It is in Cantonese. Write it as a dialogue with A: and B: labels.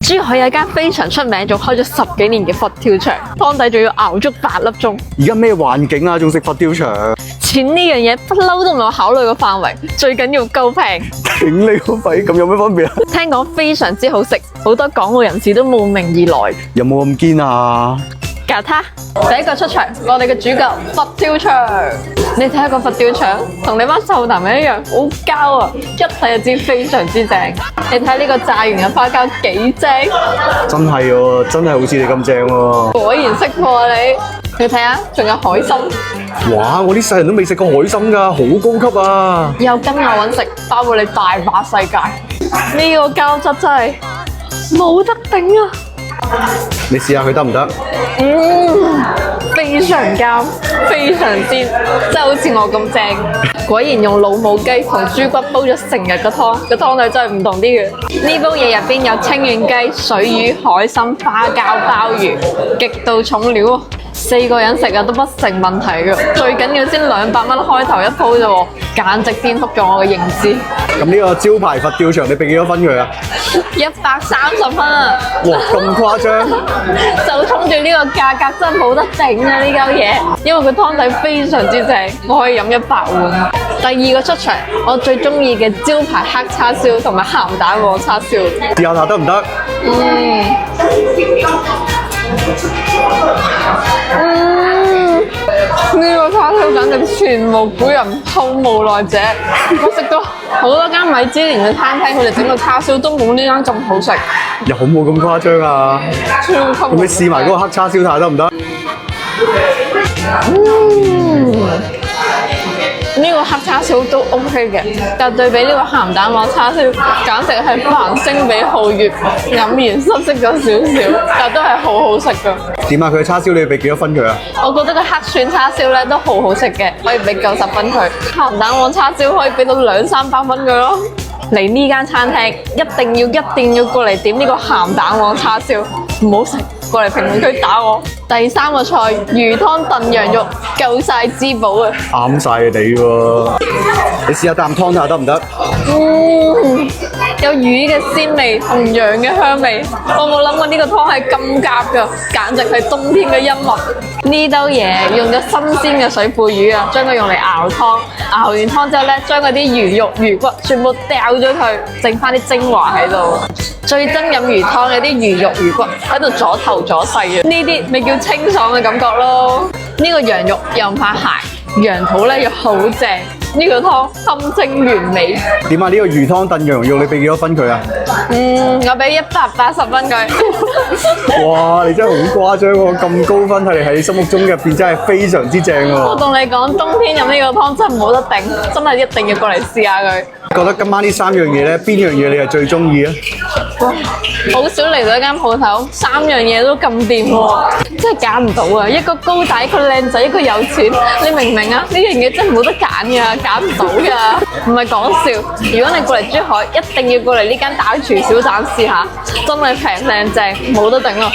A: 珠海有一間非常出名，仲開咗10幾年嘅佛跳牆，湯底仲要熬足8粒鐘。
B: 而家咩環境啊，仲食佛跳牆？
A: 錢呢樣嘢不嬲都唔係我考慮嘅範圍，最緊要夠平。
B: 頂你個肺，咁有咩分別啊？
A: 聽講非常之好食，好多港澳人士都慕名而來。
B: 有冇咁堅啊？
A: 架他第一個出場，我哋嘅主角佛跳牆。你睇下個佛跳牆，同你班臭男人一樣好膠啊！一睇就知非常之正。你睇呢個炸完嘅花膠幾正？
B: 真係喎，真係好似你咁正喎。
A: 果然識貨啊你！你睇下，仲有海參，
B: 哇！我呢世人都未食過海參㗎，好高級啊！
A: 又跟我揾食，包括你大把世界。呢個膠質真係冇得頂啊！
B: 你試下佢得唔得？
A: 非常膠，非常鮮，真係好似我咁正。果然用老母雞同豬骨煲咗成日嘅湯，個湯底真係唔同啲嘅。呢煲嘢入邊有清遠雞、水魚、海參、花膠、鮑魚，極度重料啊！4個人食啊都不成問題嘅。最緊要先200蚊開頭一鋪啫喎，簡直顛覆咗我嘅認知。
B: 咁呢個招牌佛跳牆你俾幾多分佢啊
A: 130分啊！
B: 哇，咁誇張！
A: 就衝住呢個價格真係冇得頂啊！呢嚿嘢，因為佢湯底非常之正，我可以飲100碗。第2個出場，我最中意嘅招牌黑叉燒同埋鹹蛋黃叉燒。
B: 試下睇得唔得？
A: 呢個叉燒簡直前無古人後無來者。我食過好多間米芝蓮嘅餐廳，佢哋整個叉燒都冇呢間咁好食。
B: 有冇咁誇張啊？
A: 超級好食！
B: 咁你試埋嗰個黑叉燒睇下得唔得？
A: 呢個黑叉燒都 OK 嘅，但對比呢個鹹蛋黃叉燒，簡直係繁星比皓月，黯然失色咗少少，但都係好好食噶。
B: 點啊？佢嘅叉燒你要俾幾多分佢啊？
A: 我覺得個黑蒜叉燒咧都好好食嘅，可以俾90分佢。鹹蛋黃叉燒可以俾到200-300分佢咯。嚟呢間餐廳一定要過嚟點呢個鹹蛋黃叉燒，唔好食過嚟評論區打我。第3個菜魚湯燉羊肉，夠晒滋補啊！
B: 啱晒你喎，你試下啖湯睇下得唔得？
A: 有魚嘅鮮味同羊嘅香味，我冇諗過呢個湯係咁夾㗎，簡直係冬天嘅恩物。呢兜嘢用咗新鮮嘅水貝魚啊，將佢用嚟熬湯，熬完湯之後咧，將嗰啲魚肉魚骨全部掉咗佢，剩翻啲精華喺度。最憎飲魚湯嘅啲魚肉魚骨喺度阻頭阻勢啊！呢啲咪叫清爽嘅感覺咯。呢個羊肉又唔怕鹹，羊肚咧又好正。呢個湯堪稱完美。
B: 點啊？呢個魚湯燉羊肉你俾幾多分佢啊？
A: 我俾180分佢。
B: 哇！你真係好誇張喎，咁高分，睇嚟喺你心目中入邊真係非常之正喎。
A: 我同你講，冬天飲呢個湯真係冇得頂，真係一定要過嚟試下佢。
B: 覺得今晚呢3樣嘢咧，邊樣嘢你係最中意啊？
A: 哇！好少嚟到一間鋪頭，3樣嘢都咁掂喎，真係揀唔到啊！一個高大，一個靚仔，一個有錢，你明唔明啊？呢樣嘢真係冇得揀㗎，揀唔到㗎，唔係講笑。如果你過嚟珠海，一定要過嚟呢間大廚小站試下，真係平靚正，冇得頂啊！